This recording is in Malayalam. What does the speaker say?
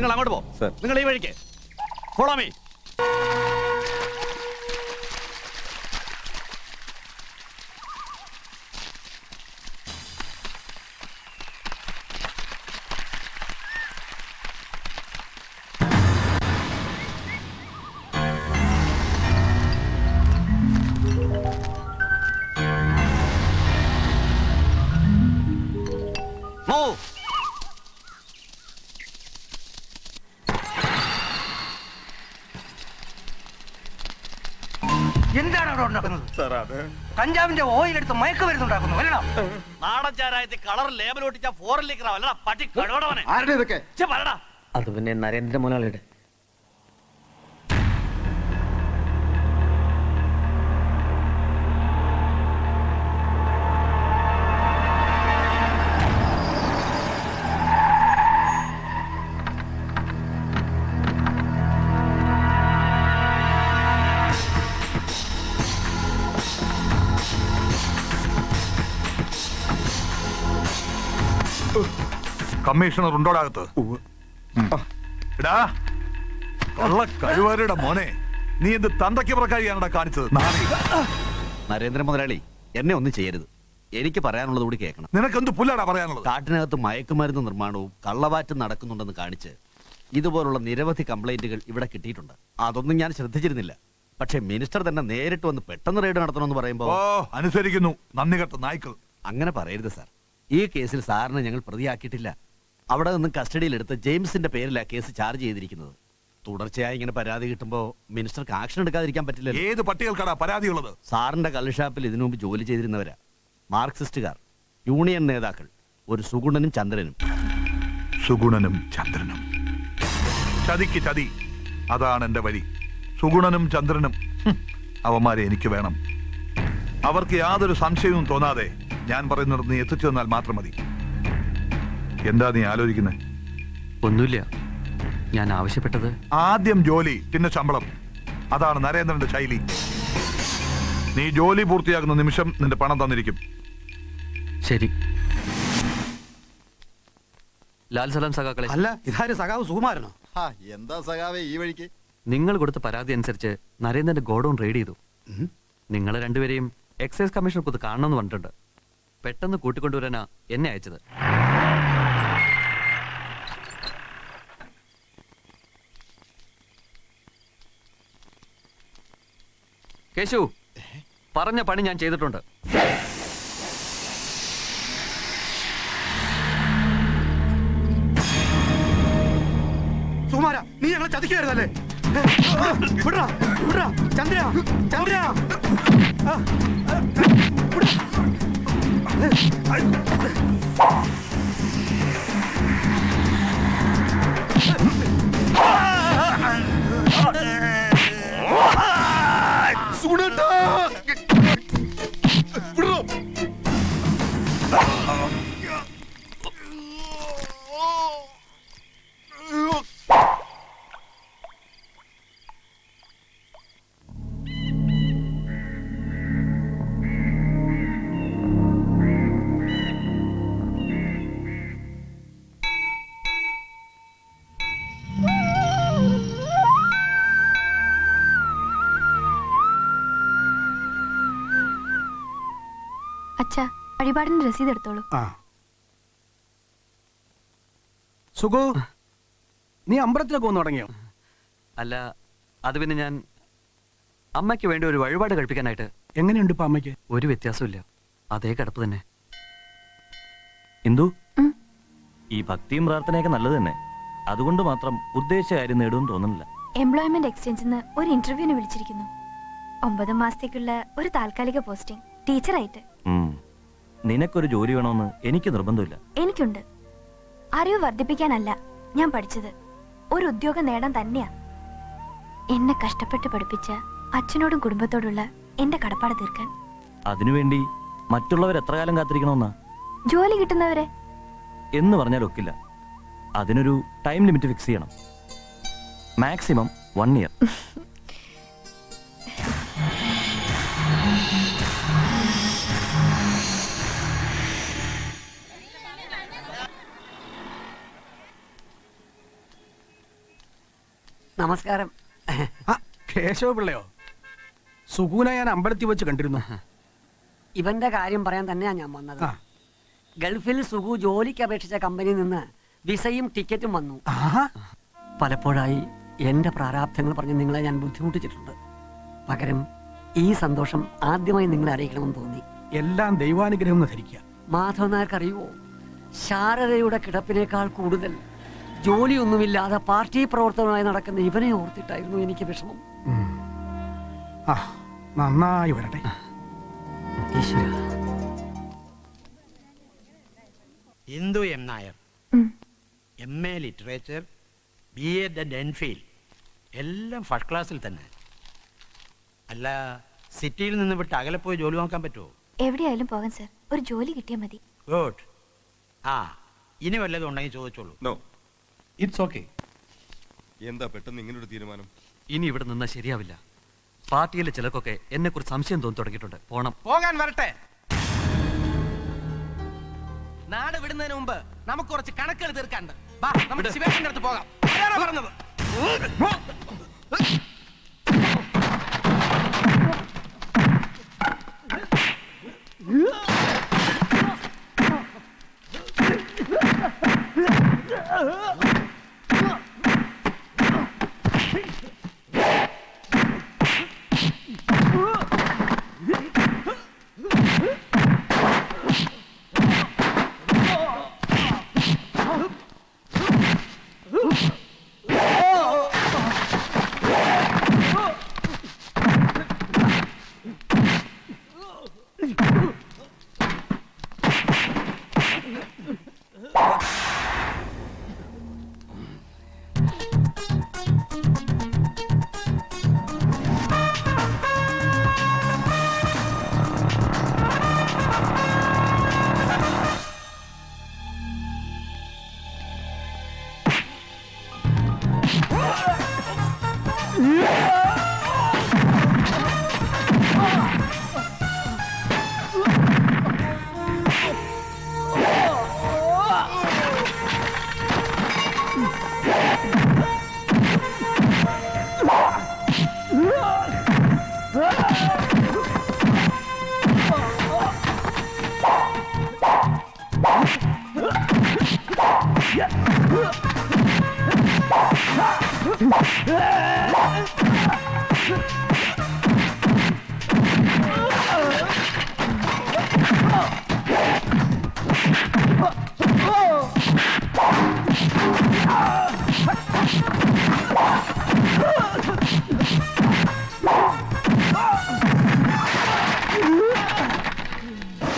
നിങ്ങൾ അങ്ങോട്ട് പോ. നിങ്ങൾ ഈ വഴിക്ക് ഫോളോ മീ. എന്താണ് അവിടെ ഉണ്ടാക്കുന്നത്? കഞ്ചാവിന്റെ ഓയിൽ എടുത്ത് മയക്കുമരുന്നുണ്ടാക്കുന്നു അല്ലടാ. നാടൻ ചാരായത്തിൽ കളർ ലേബൽ ഒട്ടിച്ച ഫോറിൻ ലിക്കറ അല്ലടാ പട്ടി കടവടവനെ. ആരുടെ ഇതൊക്കെ? പറടാ. അത് പിന്നെ നരേന്ദ്ര മുതലാളിയുടെ. കമ്മീഷണർ ഉണ്ടോടാകത്ത്? കഴിവാരുടെ മോനെ, നീ എന്ത് തന്തയ്ക്ക് പ്രക്കാരിയാണടാ കാണിച്ചത്? നരേന്ദ്ര മുതലാളി, എന്നെ ഒന്നും ചെയ്യരുത്. എനിക്ക് പറയാനുള്ളത് കൂടി കേൾക്കണം. നിനക്കെന്ത് പുല്ലാടാ പറയാനുള്ളത്? കാട്ടിനകത്ത് മയക്കുമരുന്ന് നിർമ്മാണവും കള്ളവാറ്റും നടക്കുന്നുണ്ടെന്ന് കാണിച്ച് ഇതുപോലുള്ള നിരവധി കംപ്ലൈന്റുകൾ ഇവിടെ കിട്ടിയിട്ടുണ്ട്. അതൊന്നും ഞാൻ ശ്രദ്ധിച്ചിരുന്നില്ല. പക്ഷെ മിനിസ്റ്റർ തന്നെ നേരിട്ട് വന്ന് പെട്ടെന്ന് റെയ്ഡ് നടത്തണമെന്ന് പറയുമ്പോ അനുസരിക്കുന്നു. നന്ദി കെട്ട നായ്ക്കൾ. അങ്ങനെ പറയരുത് സാർ. ഈ കേസിൽ സാറിനെ ഞങ്ങൾ പ്രതിയാക്കിയിട്ടില്ല. അവിടെ നിന്നും കസ്റ്റഡിയിലെടുത്ത് ജെയിംസിന്റെ പേരിലാണ് കേസ് ചാർജ് ചെയ്തിരിക്കുന്നത്. തുടർച്ചയായി ഇങ്ങനെ പരാതി കിട്ടുമ്പോൾ മിനിസ്റ്റർക്ക് ആക്ഷൻ എടുക്കാതിരിക്കാൻ പറ്റില്ല. ഏത് പട്ടികൾക്കാടാ പരാതിയുള്ളത്? സാറിന്റെ കള്ളുഷാപ്പിൽ ഇതിനു മുമ്പ് ജോലി ചെയ്തിരുന്നവരാ. മാർക്സിസ്റ്റുകാർ, യൂണിയൻ നേതാക്കൾ, ഒരു സുഗുണനും ചന്ദ്രനും. സുഗുണനും ചന്ദ്രനും, ചതിക്ക് ചതി. അതാണ് എന്റെ വഴി. സുഗുണനും ചന്ദ്രനും അവന്മാരെ എനിക്ക് വേണം. അവർക്ക് യാതൊരു സംശയവും തോന്നാതെ ഞാൻ പറയുന്നത് നീ എത്തിച്ചു തന്നാൽ മാത്രം മതി. എന്താ നീ ആലോചിക്കുന്നത്? ഒന്നുമില്ല. ഞാൻ ആവശ്യപ്പെട്ടത് ആദ്യം ജോലി, പിന്നെ ശമ്പളം. അതാണ് നരേന്ദ്രന്റെ ശൈലി. നീ ജോലി പൂർത്തിയാക്കുന്ന നിമിഷം നിന്റെ പണം തന്നിരിക്കും. ശരി. ലാൽ സലാം സഖാക്കളെ. അല്ല, ഇതാര് സഖാവ് സുകുമാരനോ? എന്താ സഖാവേ ഈ വഴിക്ക്? നിങ്ങൾ കൊടുത്ത പരാതി അനുസരിച്ച് നരേന്ദ്രന്റെ ഗോഡൌൺ റെയ്ഡ് ചെയ്തു. നിങ്ങൾ രണ്ടുപേരെയും എക്സൈസ് കമ്മീഷണർ പുറത്ത് കാണണമെന്ന് പറഞ്ഞിട്ടുണ്ട്. പെട്ടെന്ന് കൂട്ടിക്കൊണ്ടുവരാനാ എന്നെ അയച്ചത്. കേശു, പറഞ്ഞ പണി ഞാൻ ചെയ്തിട്ടുണ്ട്. സുകുമാര, നീ ഞങ്ങളെ ചതിക്കായിരുന്നല്ലേ? ചന്ദ്ര ചന്ദ്ര അച്ഛാ, വഴിപാടിന്റെ രസീത് എടുത്തോളൂ. സുഖു, നീ അമ്പലത്തിലൊക്കെ വന്നു തുടങ്ങിയോ? അല്ല, അത് പിന്നെ ഞാൻ അമ്മയ്ക്ക് വേണ്ടി ഒരു വഴിപാട് കഴിപ്പിക്കാനായിട്ട്. എങ്ങനെയുണ്ട് ഇപ്പൊ അമ്മയ്ക്ക്? ഒരു വ്യത്യാസമില്ല, അതേ കിടപ്പ് തന്നെ. ഇന്ദു, ഈ ഭക്തിയും പ്രാർത്ഥനയൊക്കെ നല്ലത് തന്നെ. അതുകൊണ്ട് മാത്രം ഉദ്ദേശിച്ച കാര്യം നേടുമെന്ന് തോന്നുന്നില്ല. എംപ്ലോയ്മെന്റ് എക്സ്ചേഞ്ചിന്ന് ഒരു ഇന്റർവ്യൂവിന് വിളിച്ചിരിക്കുന്നു. 9 മാസത്തേക്കുള്ള ഒരു താൽക്കാലിക പോസ്റ്റിംഗ്, ടീച്ചറായിട്ട്. നിനക്കൊരു ജോലി വേണമെന്ന് എനിക്ക് നിർബന്ധമില്ല. എനിക്കുണ്ട്. അറിവ് വർദ്ധിപ്പിക്കാനല്ല ഞാൻ പഠിച്ചത്, ഒരു ഉദ്യോഗം നേടാൻ തന്നെയാ. എന്നെ കഷ്ടപ്പെട്ട് പഠിപ്പിച്ച അച്ഛനോടും കുടുംബത്തോടുള്ള എന്റെ കടപ്പാട് തീർക്കാൻ. അതിനുവേണ്ടി മറ്റുള്ളവർ എത്ര കാലം കാത്തിരിക്കണമെന്നാ? ജോലി കിട്ടുന്നവരെ എന്ന് പറഞ്ഞാൽ ഒക്കില്ല. അതിനൊരു ടൈം ലിമിറ്റ് ഫിക്സ് ചെയ്യണം. Maximum 1 year. നമസ്കാരം. കേശവ പിള്ളയോ? സുഗുന ഞാൻ അമ്പലത്തിൽ വെച്ച് കണ്ടിരുന്നു. ഇവന്റെ കാര്യം പറയാൻ തന്നെയാ ഞാൻ വന്നത്. ആ. ഗൾഫിൽ സുഗു ജോലിക്ക് അപേക്ഷിച്ച കമ്പനിയിൽ നിന്ന് വിസയും ടിക്കറ്റും വന്നു. ആഹാ. പലപ്പോഴായി എന്റെ പ്രാരാബ്ധങ്ങൾ പറഞ്ഞ് നിങ്ങളെ ഞാൻ ബുദ്ധിമുട്ടിച്ചിട്ടുണ്ട്. പകരം ഈ സന്തോഷം ആദ്യമായി നിങ്ങളെ അറിയിക്കണമെന്ന് തോന്നി. എല്ലാം ദൈവാനുഗ്രഹം എന്ന് ധരിക്കുക. മാധവൻ നായർക്ക് അറിയുമോ, ശാരദയുടെ കിടപ്പിനേക്കാൾ കൂടുതൽ ജോലിയൊന്നുമില്ലാതെ പാർട്ടി പ്രവർത്തനമായി നടക്കുന്ന ഇവനെ ഓർത്തിട്ടായിരുന്നു എനിക്ക് വിഷമം. ആ, നന്നായി വരട്ടെ. ഈശ്വര. ഇന്ദു എം നായർ, ഉം. MA ലിറ്ററേച്ചർ, BA ഡെൻഫീൽ, എല്ലാം ഫസ്റ്റ് ക്ലാസ്സിൽ തന്നെ. അല്ല, സിറ്റിയിൽ നിന്ന് വിട്ട് അകലെ പോയി ജോലി നോക്കാൻ പറ്റുമോ? എവിടെയായാലും പോകാൻ സർ, ഒരു ജോലി കിട്ടിയാൽ മതി. ഗുഡ്. ആ, ഇനി വല്ലതും ഉണ്ടെങ്കിൽ ചോദിച്ചോളൂ. നോ. It's okay. എന്താ പെട്ടെന്ന് ഇങ്ങനൊരു തീരുമാനം? ഇനി ഇവിടെ നിന്നാൽ ശരിയാവില്ല. പാർട്ടിയിലെ ചിലർക്കൊക്കെ എന്നെ കുറിച്ച് സംശയം തോന്നി തുടങ്ങിയിട്ടുണ്ട്. പോണം. പോകാൻ വരട്ടെ. നാട് വിടുന്നതിന് മുമ്പ് നമുക്ക് കുറച്ച് കണക്കുകൾ തീർക്കാണ്ട്. നമുക്ക് ശിവേഷിന്റെ അടുത്ത് പോകാം. ആരാണോ പറഞ്ഞത്?